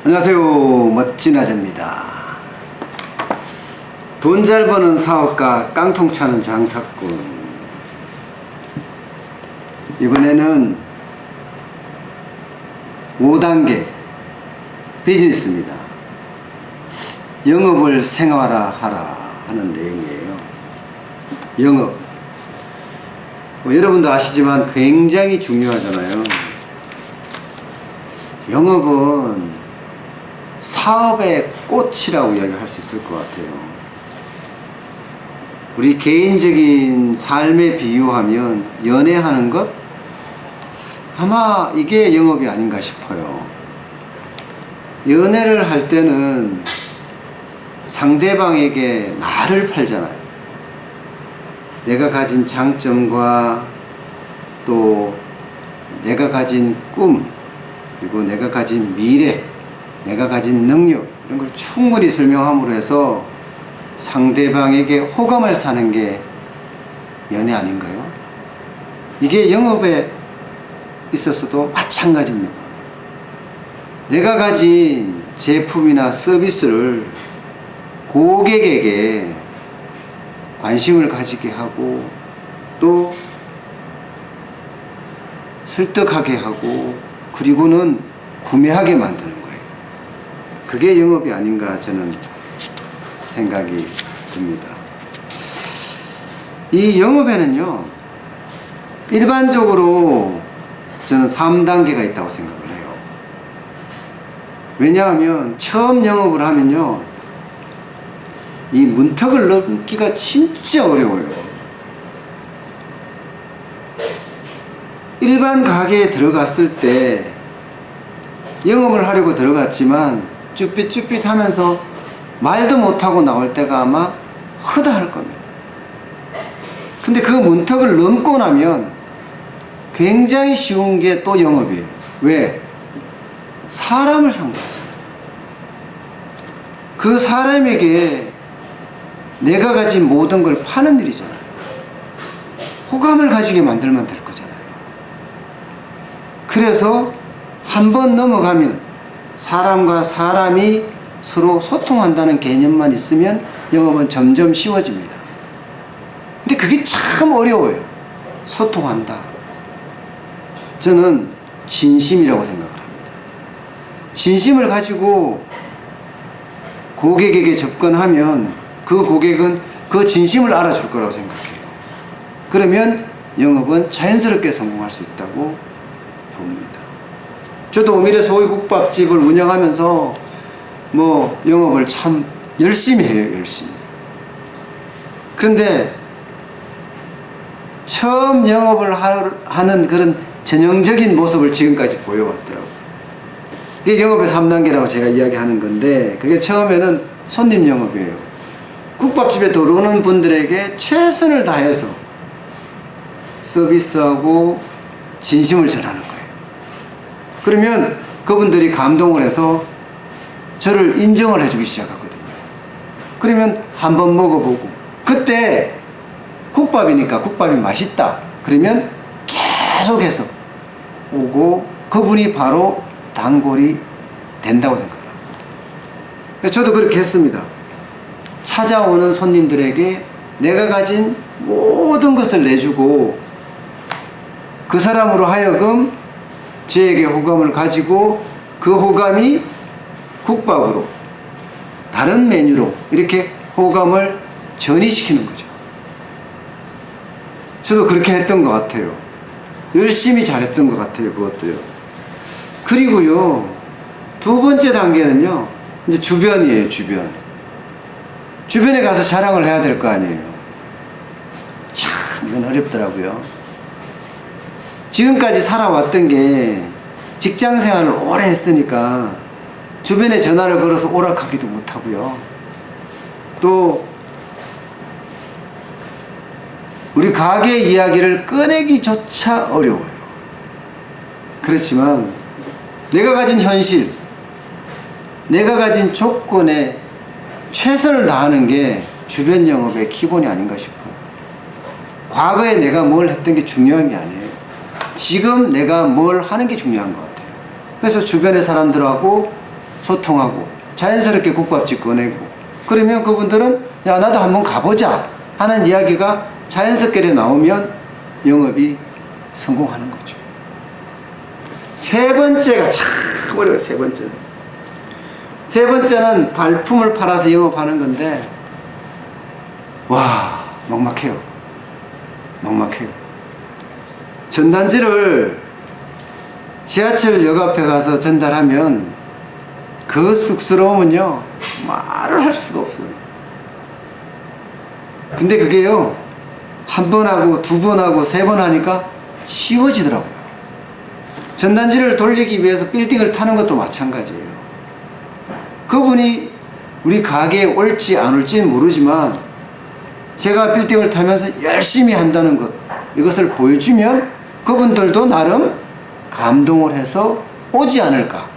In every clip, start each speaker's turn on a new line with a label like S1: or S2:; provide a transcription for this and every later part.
S1: 안녕하세요, 멋진 아재입니다. 돈 잘 버는 사업가, 깡통 차는 장사꾼. 이번에는 5단계 비즈니스입니다. 영업을 생활화하라 하는 내용이에요. 영업, 여러분도 아시지만 굉장히 중요하잖아요. 영업은 사업의 꽃이라고 이야기할 수 있을 것 같아요. 우리 개인적인 삶에 비유하면 연애하는 것? 아마 이게 영업이 아닌가 싶어요. 연애를 할 때는 상대방에게 나를 팔잖아요. 내가 가진 장점과 또 내가 가진 꿈, 그리고 내가 가진 미래, 내가 가진 능력, 이런 걸 충분히 설명함으로 해서 상대방에게 호감을 사는 게 연애 아닌가요? 이게 영업에 있어서도 마찬가지입니다. 내가 가진 제품이나 서비스를 고객에게 관심을 가지게 하고 또 설득하게 하고 그리고는 구매하게 만드는 거예요. 그게 영업이 아닌가 저는 생각이 듭니다. 이 영업에는요, 일반적으로 저는 3단계가 있다고 생각을 해요. 왜냐하면 처음 영업을 하면요, 이 문턱을 넘기가 진짜 어려워요. 일반 가게에 들어갔을 때 영업을 하려고 들어갔지만 쭈삣쭈삣 하면서 말도 못하고 나올 때가 아마 허다할 겁니다. 근데 그 문턱을 넘고 나면 굉장히 쉬운 게 또 영업이에요. 왜? 사람을 상대하잖아요. 그 사람에게 내가 가진 모든 걸 파는 일이잖아요. 호감을 가지게 만들면 될 거잖아요. 그래서 한번 넘어가면 사람과 사람이 서로 소통한다는 개념만 있으면 영업은 점점 쉬워집니다. 근데 그게 참 어려워요. 소통한다. 저는 진심이라고 생각을 합니다. 진심을 가지고 고객에게 접근하면 그 고객은 그 진심을 알아줄 거라고 생각해요. 그러면 영업은 자연스럽게 성공할 수 있다고 봅니다. 저도 오미래 소고기국밥집을 운영하면서 영업을 참 열심히 해요. 열심히. 그런데 처음 영업을 하는 그런 전형적인 모습을 지금까지 보여왔더라고요. 이게 영업의 3단계라고 제가 이야기하는 건데, 그게 처음에는 손님 영업이에요. 국밥집에 들어오는 분들에게 최선을 다해서 서비스하고 진심을 전하는 거예요. 그러면 그분들이 감동을 해서 저를 인정을 해주기 시작하거든요. 그러면 한번 먹어보고, 그때 국밥이니까 국밥이 맛있다 그러면 계속해서 오고 그분이 바로 단골이 된다고 생각합니다. 저도 그렇게 했습니다. 찾아오는 손님들에게 내가 가진 모든 것을 내주고 그 사람으로 하여금 저에게 호감을 가지고 그 호감이 국밥으로 다른 메뉴로 이렇게 호감을 전이시키는 거죠. 저도 그렇게 했던 것 같아요. 열심히 잘했던 것 같아요. 그것도요. 그리고요, 두 번째 단계는요, 이제 주변이에요. 주변에 가서 자랑을 해야 될 거 아니에요. 참 이건 어렵더라고요. 지금까지 살아왔던 게 직장 생활을 오래 했으니까 주변에 전화를 걸어서 오락하기도 못하고요. 또 우리 가게 이야기를 꺼내기조차 어려워요. 그렇지만 내가 가진 현실, 내가 가진 조건에 최선을 다하는 게 주변 영업의 기본이 아닌가 싶어요. 과거에 내가 뭘 했던 게 중요한 게 아니에요. 지금 내가 뭘 하는 게 중요한 것 같아요. 그래서 주변의 사람들하고 소통하고 자연스럽게 국밥집 꺼내고 그러면 그분들은 야 나도 한번 가보자 하는 이야기가 자연스럽게 나오면 영업이 성공하는 거죠. 세 번째가 참 어려워요. 세 번째는 발품을 팔아서 영업하는 건데 와 막막해요. 전단지를 지하철역 앞에 가서 전달하면 그 쑥스러움은요 말을 할 수가 없어요. 근데 그게요 한 번 하고 두 번 하고 세 번 하니까 쉬워지더라고요. 전단지를 돌리기 위해서 빌딩을 타는 것도 마찬가지예요. 그분이 우리 가게에 올지 안 올지는 모르지만 제가 빌딩을 타면서 열심히 한다는 것 이것을 보여주면 그분들도 나름 감동을 해서 오지 않을까.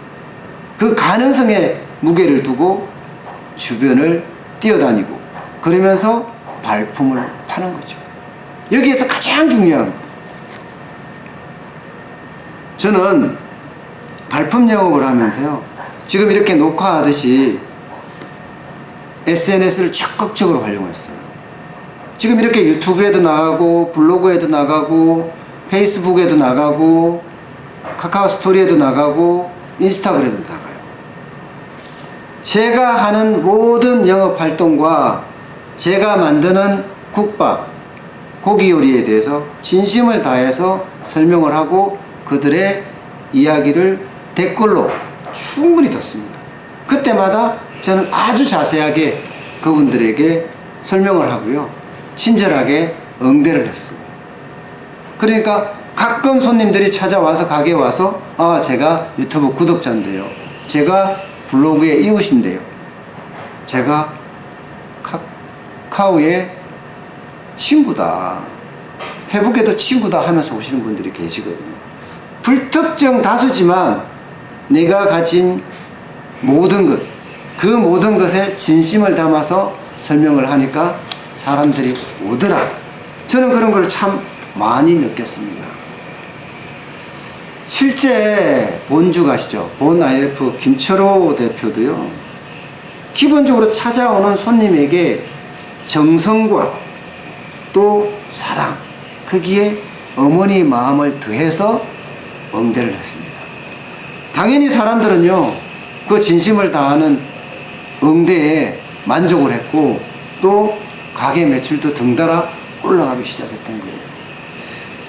S1: 그 가능성에 무게를 두고 주변을 뛰어다니고 그러면서 발품을 파는 거죠. 여기에서 가장 중요한 저는 발품 영업을 하면서요 지금 이렇게 녹화하듯이 SNS를 적극적으로 활용했어요. 지금 이렇게 유튜브에도 나가고 블로그에도 나가고 페이스북에도 나가고 카카오 스토리에도 나가고 인스타그램에도 나가요. 제가 하는 모든 영업 활동과 제가 만드는 국밥, 고기 요리에 대해서 진심을 다해서 설명을 하고 그들의 이야기를 댓글로 충분히 듣습니다. 그때마다 저는 아주 자세하게 그분들에게 설명을 하고요. 친절하게 응대를 했습니다. 그러니까 가끔 손님들이 찾아와서 가게에 와서 아 제가 유튜브 구독자인데요. 제가 블로그의 이웃인데요. 제가 카카오의 친구다. 페북에도 친구다 하면서 오시는 분들이 계시거든요. 불특정 다수지만 내가 가진 모든 것, 그 모든 것에 진심을 담아서 설명을 하니까 사람들이 오더라. 저는 그런 걸 참 많이 느꼈습니다. 실제 본주 가시죠. 본 IF 김철호 대표도요. 기본적으로 찾아오는 손님에게 정성과 또 사랑, 거기에 어머니 마음을 더해서 응대를 했습니다. 당연히 사람들은요, 그 진심을 다하는 응대에 만족을 했고 또 가게 매출도 등달아 올라가기 시작했던 거예요.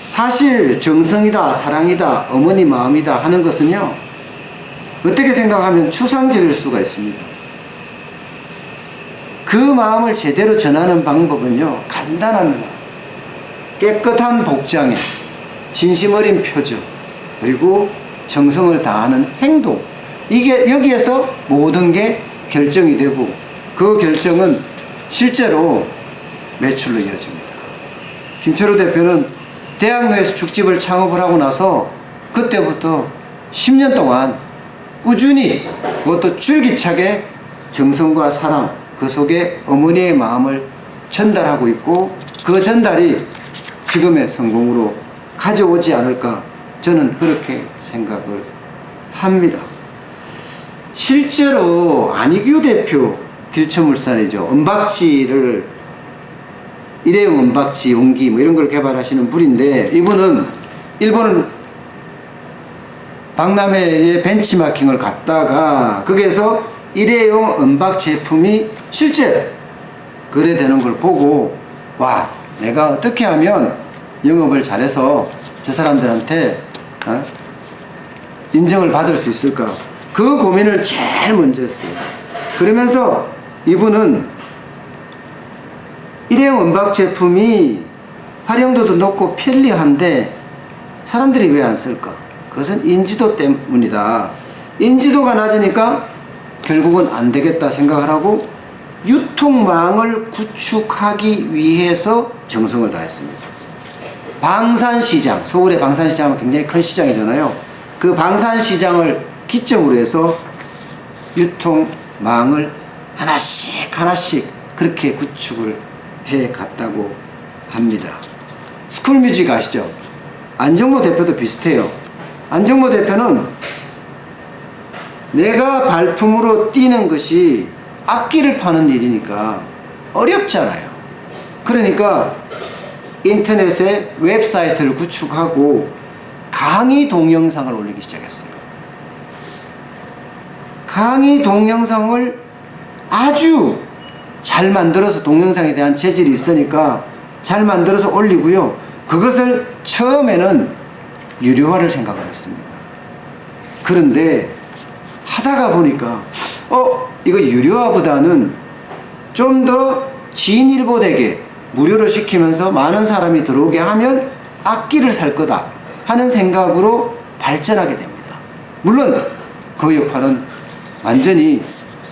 S1: 사실 정성이다, 사랑이다, 어머니 마음이다 하는 것은요, 어떻게 생각하면 추상적일 수가 있습니다. 그 마음을 제대로 전하는 방법은요, 간단합니다. 깨끗한 복장에 진심 어린 표정, 그리고 정성을 다하는 행동, 이게 여기에서 모든 게 결정이 되고 그 결정은 실제로 매출로 이어집니다. 김철호 대표는 대학로에서 죽집을 창업을 하고 나서 그때부터 10년 동안 꾸준히 그것도 줄기차게 정성과 사랑, 그 속에 어머니의 마음을 전달하고 있고 그 전달이 지금의 성공으로 가져오지 않을까 저는 그렇게 생각을 합니다. 실제로 안희규 대표, 길천물산이죠. 은박지를 일회용 은박지, 용기 뭐 이런 걸 개발하시는 분인데 이분은 일본 박람회에 벤치마킹을 갔다가 거기에서 일회용 은박 제품이 실제 거래되는 걸 보고 와, 내가 어떻게 하면 영업을 잘해서 저 사람들한테 인정을 받을 수 있을까? 그 고민을 제일 먼저 했어요. 그러면서 이분은 일회용 은박 제품이 활용도도 높고 편리한데 사람들이 왜 안 쓸까? 그것은 인지도 때문이다. 인지도가 낮으니까 결국은 안 되겠다 생각을 하고 유통망을 구축하기 위해서 정성을 다했습니다. 방산시장, 서울의 방산시장은 굉장히 큰 시장이잖아요. 그 방산시장을 기점으로 해서 유통망을 하나씩 하나씩 그렇게 구축을 해 갔다고 합니다. 스쿨뮤직 아시죠? 안정모 대표도 비슷해요. 안정모 대표는 내가 발품으로 뛰는 것이 악기를 파는 일이니까 어렵잖아요. 그러니까 인터넷에 웹사이트를 구축하고 강의 동영상을 올리기 시작했어요. 강의 동영상을 아주 잘 만들어서, 동영상에 대한 재질이 있으니까 잘 만들어서 올리고요. 그것을 처음에는 유료화를 생각을 했습니다. 그런데 하다가 보니까 이거 유료화보다는 좀 더 진일보되게 무료로 시키면서 많은 사람이 들어오게 하면 악기를 살 거다 하는 생각으로 발전하게 됩니다. 물론 그 역할은 완전히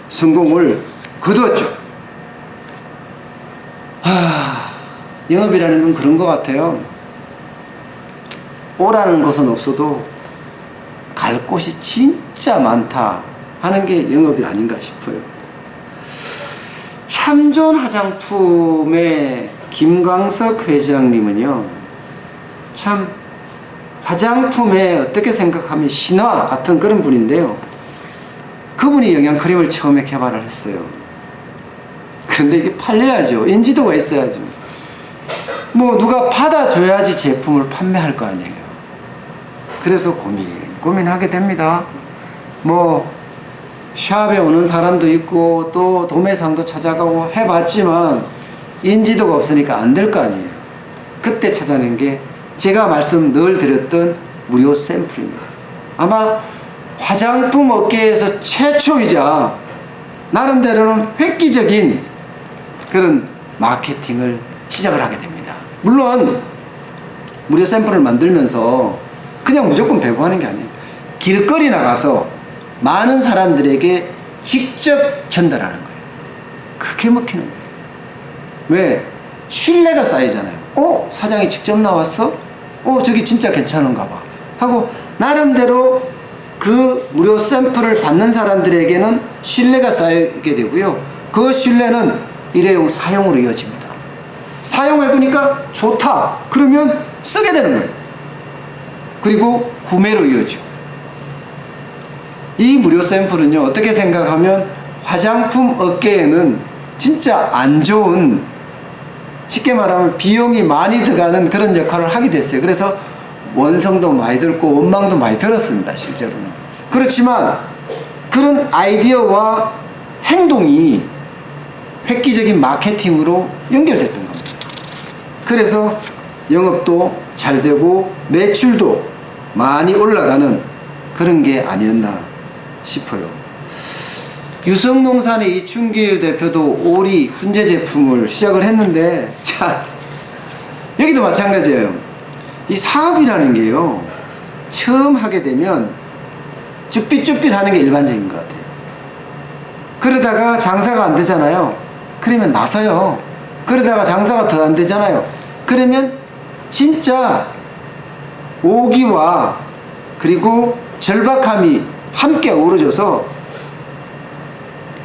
S1: 성공을 거두었죠. 영업이라는 건 그런 것 같아요. 오라는 곳은 없어도 갈 곳이 진짜 많다 하는 게 영업이 아닌가 싶어요. 참존 화장품의 김광석 회장님은요, 참 화장품에 어떻게 생각하면 신화 같은 그런 분인데요. 그분이 영양크림을 처음에 개발을 했어요. 그런데 이게 팔려야죠. 인지도가 있어야죠. 뭐 누가 받아줘야지 제품을 판매할 거 아니에요. 그래서 고민하게 됩니다. 뭐 샵에 오는 사람도 있고 또 도매상도 찾아가고 해봤지만 인지도가 없으니까 안 될 거 아니에요. 그때 찾아낸 게 제가 말씀 늘 드렸던 무료 샘플입니다. 아마 화장품 업계에서 최초이자 나름대로는 획기적인 그런 마케팅을 시작을 하게 됩니다. 물론 무료 샘플을 만들면서 그냥 무조건 배부하는 게 아니에요. 길거리 나가서 많은 사람들에게 직접 전달하는 거예요. 그게 먹히는 거예요. 왜? 신뢰가 쌓이잖아요. 사장이 직접 나왔어? 저기 진짜 괜찮은가 봐 하고 나름대로 그 무료 샘플을 받는 사람들에게는 신뢰가 쌓이게 되고요. 그 신뢰는 일회용 사용으로 이어집니다. 사용해보니까 좋다 그러면 쓰게 되는 거예요. 그리고 구매로 이어지고. 이 무료 샘플은요, 어떻게 생각하면 화장품 업계에는 진짜 안 좋은, 쉽게 말하면 비용이 많이 들어가는 그런 역할을 하게 됐어요. 그래서 원성도 많이 들고 원망도 많이 들었습니다. 실제로는. 그렇지만 그런 아이디어와 행동이 획기적인 마케팅으로 연결됐던 겁니다. 그래서 영업도 잘 되고 매출도 많이 올라가는 그런 게 아니었나 싶어요. 유성농산의 이춘길 대표도 오리 훈제 제품을 시작을 했는데, 자, 여기도 마찬가지예요. 이 사업이라는 게요, 처음 하게 되면 쭈삣쭈삣 하는 게 일반적인 것 같아요. 그러다가 장사가 안 되잖아요. 그러면 나서요. 그러다가 장사가 더 안 되잖아요. 그러면 진짜 오기와 그리고 절박함이 함께 어우러져서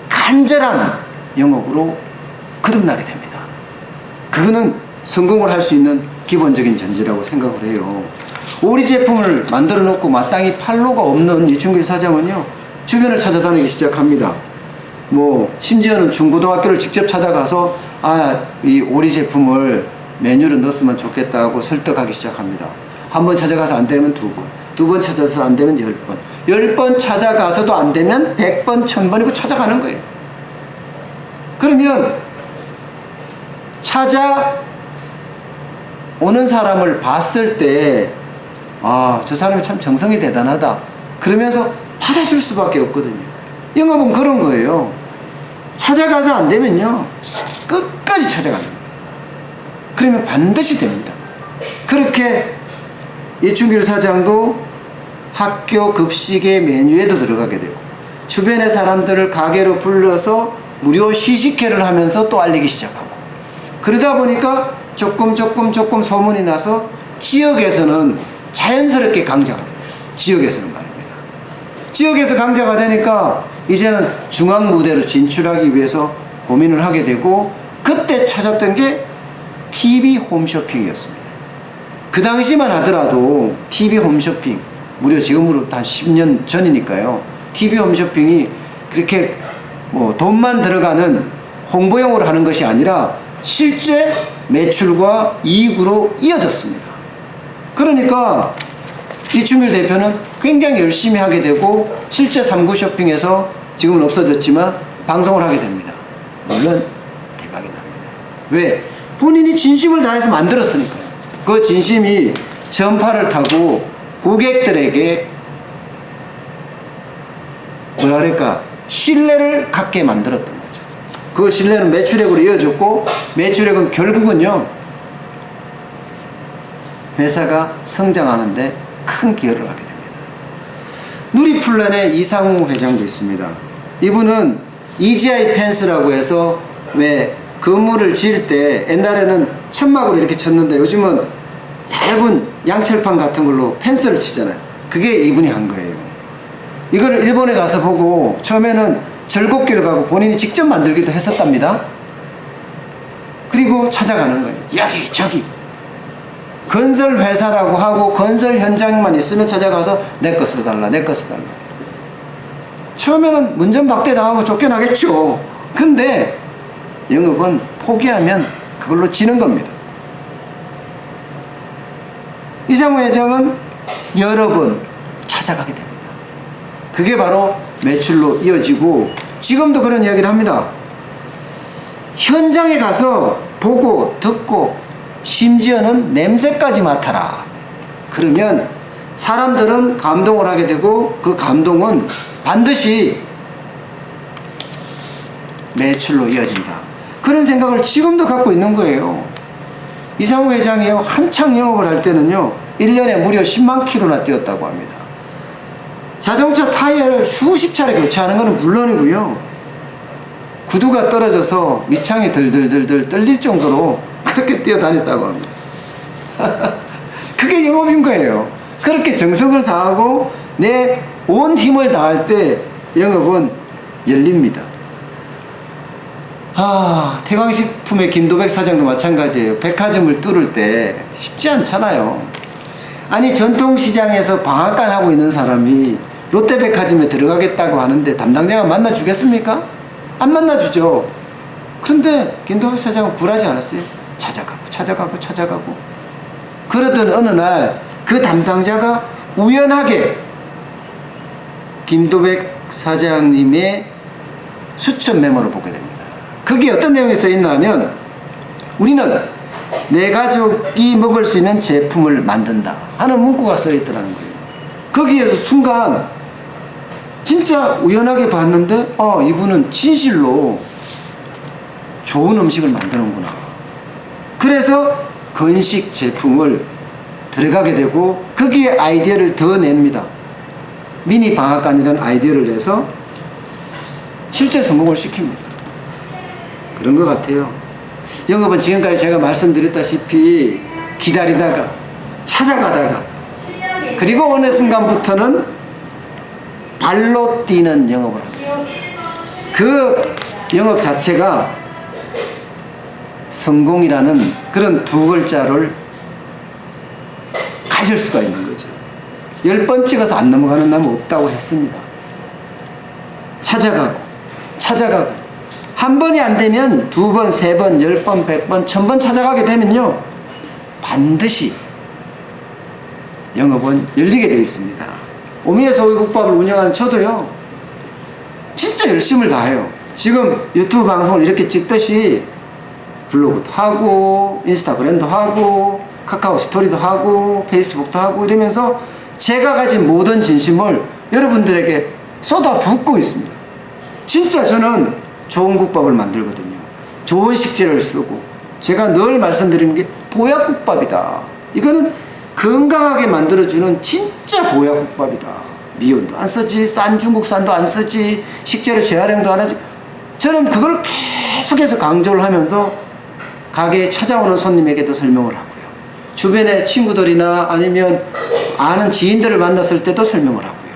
S1: 간절한 영업으로 거듭나게 됩니다. 그거는 성공을 할 수 있는 기본적인 전제라고 생각을 해요. 오리 제품을 만들어 놓고 마땅히 판로가 없는 이춘길 사장은요, 주변을 찾아다니기 시작합니다. 뭐 심지어는 중고등학교를 직접 찾아가서 이 오리 제품을 메뉴로 넣었으면 좋겠다고 설득하기 시작합니다. 한 번 찾아가서 안 되면 두 번, 두 번 찾아서 안 되면 10번, 10번 찾아가서도 안 되면 100번, 1000번이고 찾아가는 거예요. 그러면 찾아오는 사람을 봤을 때 저 사람이 참 정성이 대단하다 그러면서 받아줄 수밖에 없거든요. 영업은 그런 거예요. 찾아가서 안 되면요, 끝까지 찾아가는 거예요. 그러면 반드시 됩니다. 그렇게 이춘길 사장도 학교 급식의 메뉴에도 들어가게 되고, 주변의 사람들을 가게로 불러서 무료 시식회를 하면서 또 알리기 시작하고, 그러다 보니까 조금 소문이 나서 지역에서는 자연스럽게 강자가 됩니다. 지역에서는 말입니다. 지역에서 강자가 되니까 이제는 중앙 무대로 진출하기 위해서 고민을 하게 되고, 그때 찾았던 게 TV 홈쇼핑이었습니다. 그 당시만 하더라도 TV 홈쇼핑, 무려 지금으로부터 한 10년 전이니까요, TV 홈쇼핑이 그렇게 뭐 돈만 들어가는 홍보용으로 하는 것이 아니라 실제 매출과 이익으로 이어졌습니다. 그러니까 이충길 대표는 굉장히 열심히 하게 되고 실제 3구 쇼핑에서 지금은 없어졌지만 방송을 하게 됩니다. 물론 대박이 납니다. 왜? 본인이 진심을 다해서 만들었으니까요. 그 진심이 전파를 타고 고객들에게 뭐라 그럴까 신뢰를 갖게 만들었던 거죠. 그 신뢰는 매출액으로 이어졌고 매출액은 결국은요 회사가 성장하는데 큰 기여를 하게 됩니다. 누리플랜의 이상우 회장도 있습니다. 이분은 EGI 펜스라고 해서 왜 건물을 지을 때 옛날에는 천막으로 이렇게 쳤는데 요즘은 얇은 양철판 같은 걸로 펜스를 치잖아요. 그게 이분이 한 거예요. 이거를 일본에 가서 보고 처음에는 절곡기를 가고 본인이 직접 만들기도 했었답니다. 그리고 찾아가는 거예요. 여기 저기 건설 회사라고 하고 건설 현장만 있으면 찾아가서 내 거 써달라 내 거 써달라. 처음에는 문전박대 당하고 쫓겨나겠죠. 근데 영업은 포기하면 그걸로 지는 겁니다. 이상우 회장은 여러 번 찾아가게 됩니다. 그게 바로 매출로 이어지고 지금도 그런 이야기를 합니다. 현장에 가서 보고 듣고 심지어는 냄새까지 맡아라. 그러면 사람들은 감동을 하게 되고 그 감동은 반드시 매출로 이어진다. 그런 생각을 지금도 갖고 있는 거예요. 이상우 회장이요 한창 영업을 할 때는요 1년에 무려 10만 킬로나 뛰었다고 합니다. 자동차 타이어를 수십 차례 교체하는 것은 물론이고요 구두가 떨어져서 밑창이 들들들들 떨릴 정도로 그렇게 뛰어다녔다고 합니다. 그게 영업인 거예요. 그렇게 정성을 다하고 내 온 힘을 다할 때 영업은 열립니다. 태광식품의 김도백 사장도 마찬가지예요. 백화점을 뚫을 때 쉽지 않잖아요. 아니 전통시장에서 방앗간 하고 있는 사람이 롯데백화점에 들어가겠다고 하는데 담당자가 만나주겠습니까? 안 만나주죠. 근데 김도백 사장은 굴하지 않았어요. 찾아가고 그러던 어느 날 그 담당자가 우연하게 김도백 사장님의 수첩 메모를 보게 됩니다. 거기에 어떤 내용이 써있나 하면 우리는 내 가족이 먹을 수 있는 제품을 만든다 하는 문구가 써있더라는 거예요. 거기에서 순간 진짜 우연하게 봤는데 이분은 진실로 좋은 음식을 만드는구나. 그래서 건식 제품을 들어가게 되고 거기에 아이디어를 더 냅니다. 미니 방앗간이라는 아이디어를 내서 실제 성공을 시킵니다. 그런 것 같아요. 영업은 지금까지 제가 말씀드렸다시피 기다리다가 찾아가다가 그리고 어느 순간부터는 발로 뛰는 영업을 하게 됩니다. 그 영업 자체가 성공이라는 그런 두 글자를 가질 수가 있는 거죠. 10번 찍어서 안 넘어가는 놈은 없다고 했습니다. 찾아가고 한 번이 안 되면 2번, 3번, 10번, 100번, 1000번 찾아가게 되면요 반드시 영업은 열리게 되어 있습니다. 오미의 소고기국밥을 운영하는 저도요 진짜 열심을 다해요. 지금 유튜브 방송을 이렇게 찍듯이 블로그도 하고 인스타그램도 하고 카카오 스토리도 하고 페이스북도 하고 이러면서 제가 가진 모든 진심을 여러분들에게 쏟아붓고 있습니다. 진짜 저는 좋은 국밥을 만들거든요. 좋은 식재료를 쓰고 제가 늘 말씀드리는 게 보약국밥이다. 이거는 건강하게 만들어주는 진짜 보약국밥이다. 미온도 안 쓰지, 싼 중국산도 안 쓰지, 식재료 재활용도 안 하지. 저는 그걸 계속해서 강조를 하면서 가게에 찾아오는 손님에게도 설명을 하고요. 주변의 친구들이나 아니면 아는 지인들을 만났을 때도 설명을 하고요.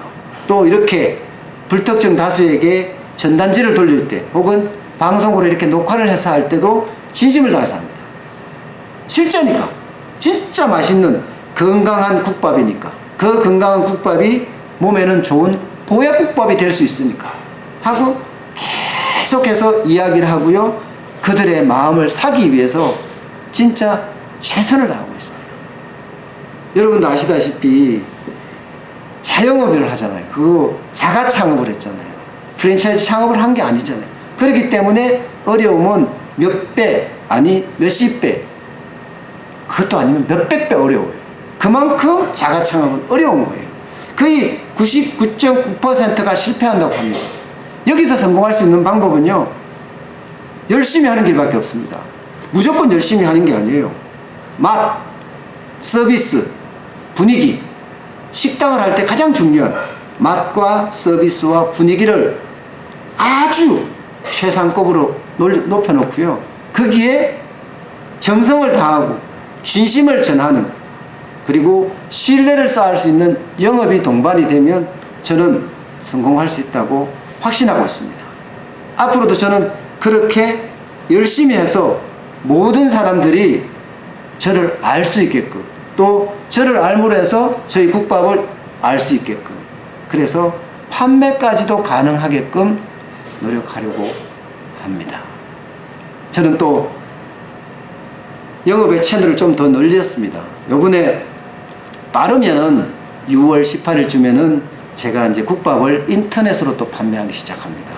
S1: 또 이렇게 불특정 다수에게 전단지를 돌릴 때 혹은 방송으로 이렇게 녹화를 해서 할 때도 진심을 다해서 합니다. 실제니까 진짜 맛있는 건강한 국밥이니까 그 건강한 국밥이 몸에는 좋은 보약국밥이 될 수 있습니까? 하고 계속해서 이야기를 하고요. 그들의 마음을 사기 위해서 진짜 최선을 다하고 있습니다. 여러분도 아시다시피 자영업을 하잖아요. 그거 자가 창업을 했잖아요. 프랜차이즈 창업을 한 게 아니잖아요. 그렇기 때문에 어려움은 몇 배, 아니 몇십 배, 그것도 아니면 몇백 배 어려워요. 그만큼 자가 창업은 어려운 거예요. 거의 99.9%가 실패한다고 합니다. 여기서 성공할 수 있는 방법은요, 열심히 하는 길밖에 없습니다. 무조건 열심히 하는 게 아니에요. 맛, 서비스, 분위기. 식당을 할 때 가장 중요한 맛과 서비스와 분위기를 아주 최상급으로 높여놓고요. 거기에 정성을 다하고 진심을 전하는, 그리고 신뢰를 쌓을 수 있는 영업이 동반이 되면 저는 성공할 수 있다고 확신하고 있습니다. 앞으로도 저는 그렇게 열심히 해서 모든 사람들이 저를 알 수 있게끔, 또 저를 알므로 해서 저희 국밥을 알 수 있게끔, 그래서 판매까지도 가능하게끔 노력하려고 합니다. 저는 또 영업의 채널을 좀 더 늘렸습니다. 요번에 빠르면은 6월 18일쯤에는 제가 이제 국밥을 인터넷으로 또 판매하기 시작합니다.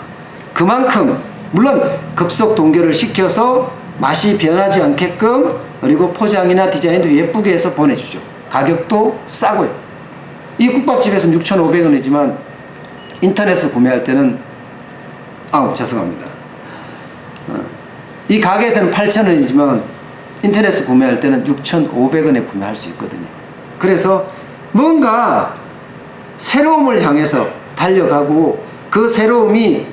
S1: 그만큼 물론 급속 동결을 시켜서 맛이 변하지 않게끔, 그리고 포장이나 디자인도 예쁘게 해서 보내주죠. 가격도 싸고요. 이 국밥집에서는 6,500원이지만 인터넷에서 구매할 때는 죄송합니다. 이 가게에서는 8,000원이지만 인터넷에서 구매할 때는 6,500원에 구매할 수 있거든요. 그래서 뭔가 새로움을 향해서 달려가고, 그 새로움이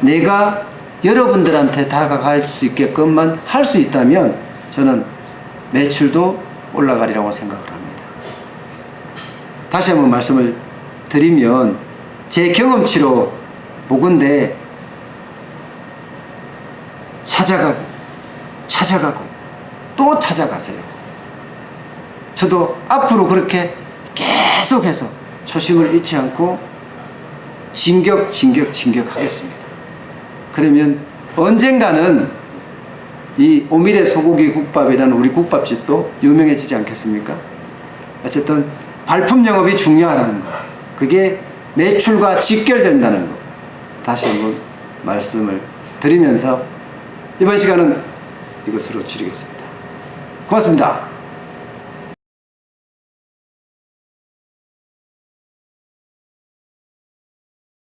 S1: 내가 여러분들한테 다가갈 수 있게끔만 할 수 있다면 저는 매출도 올라가리라고 생각을 합니다. 다시 한번 말씀을 드리면 제 경험치로 보건대 찾아가고 또 찾아가세요. 저도 앞으로 그렇게 계속해서 초심을 잃지 않고 진격하겠습니다. 그러면 언젠가는 이 오미래 소고기 국밥이라는 우리 국밥집도 유명해지지 않겠습니까? 어쨌든 발품 영업이 중요하다는 거, 그게 매출과 직결된다는 거, 다시 한번 말씀을 드리면서 이번 시간은 이것으로 줄이겠습니다. 고맙습니다.